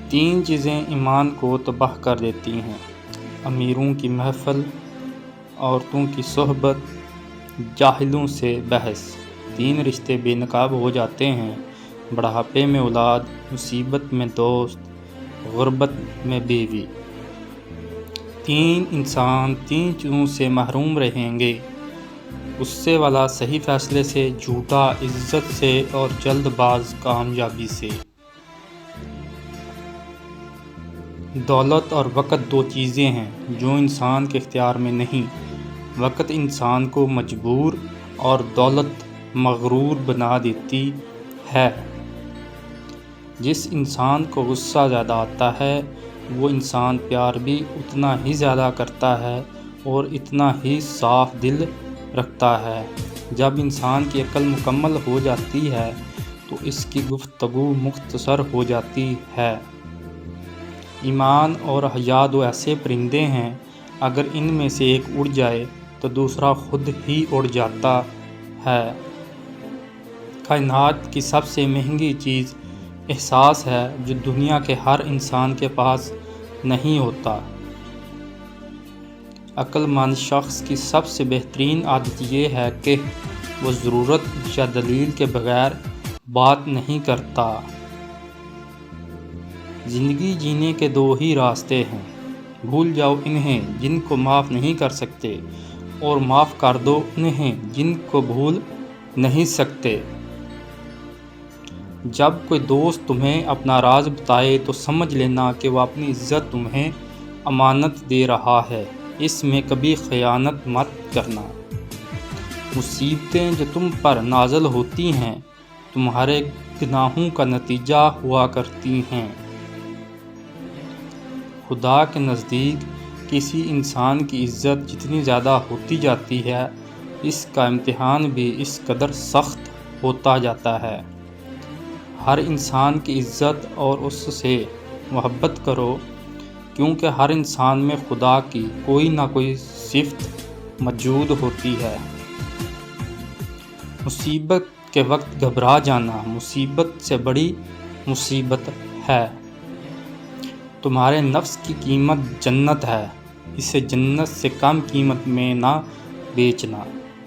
تین چیزیں ایمان کو تباہ کر دیتی ہیں: امیروں کی محفل، عورتوں کی صحبت، جاہلوں سے بحث۔ تین رشتے بے نقاب ہو جاتے ہیں: بڑھاپے میں اولاد، مصیبت میں دوست، غربت میں بیوی۔ تین انسان تین چیزوں سے محروم رہیں گے: غصے والا صحیح فیصلے سے، جھوٹا عزت سے، اور جلد باز کامیابی سے۔ دولت اور وقت دو چیزیں ہیں جو انسان کے اختیار میں نہیں۔ وقت انسان کو مجبور اور دولت مغرور بنا دیتی ہے۔ جس انسان کو غصہ زیادہ آتا ہے وہ انسان پیار بھی اتنا ہی زیادہ کرتا ہے اور اتنا ہی صاف دل رکھتا ہے۔ جب انسان کی عقل مکمل ہو جاتی ہے تو اس کی گفتگو مختصر ہو جاتی ہے۔ ایمان اور حیا دو ایسے پرندے ہیں، اگر ان میں سے ایک اڑ جائے تو دوسرا خود ہی اڑ جاتا ہے۔ کائنات کی سب سے مہنگی چیز احساس ہے جو دنیا کے ہر انسان کے پاس نہیں ہوتا۔ عقل مند شخص کی سب سے بہترین عادت یہ ہے کہ وہ ضرورت یا دلیل کے بغیر بات نہیں کرتا۔ زندگی جینے کے دو ہی راستے ہیں: بھول جاؤ انہیں جن کو معاف نہیں کر سکتے، اور معاف کر دو انہیں جن کو بھول نہیں سکتے۔ جب کوئی دوست تمہیں اپنا راز بتائے تو سمجھ لینا کہ وہ اپنی عزت تمہیں امانت دے رہا ہے، اس میں کبھی خیانت مت کرنا۔ مصیبتیں جو تم پر نازل ہوتی ہیں تمہارے گناہوں کا نتیجہ ہوا کرتی ہیں۔ خدا کے نزدیک کسی انسان کی عزت جتنی زیادہ ہوتی جاتی ہے، اس کا امتحان بھی اس قدر سخت ہوتا جاتا ہے۔ ہر انسان کی عزت اور اس سے محبت کرو، کیونکہ ہر انسان میں خدا کی کوئی نہ کوئی صفت موجود ہوتی ہے۔ مصیبت کے وقت گھبرا جانا مصیبت سے بڑی مصیبت ہے۔ تمہارے نفس کی قیمت جنت ہے، اسے جنت سے کم قیمت میں نہ بیچنا۔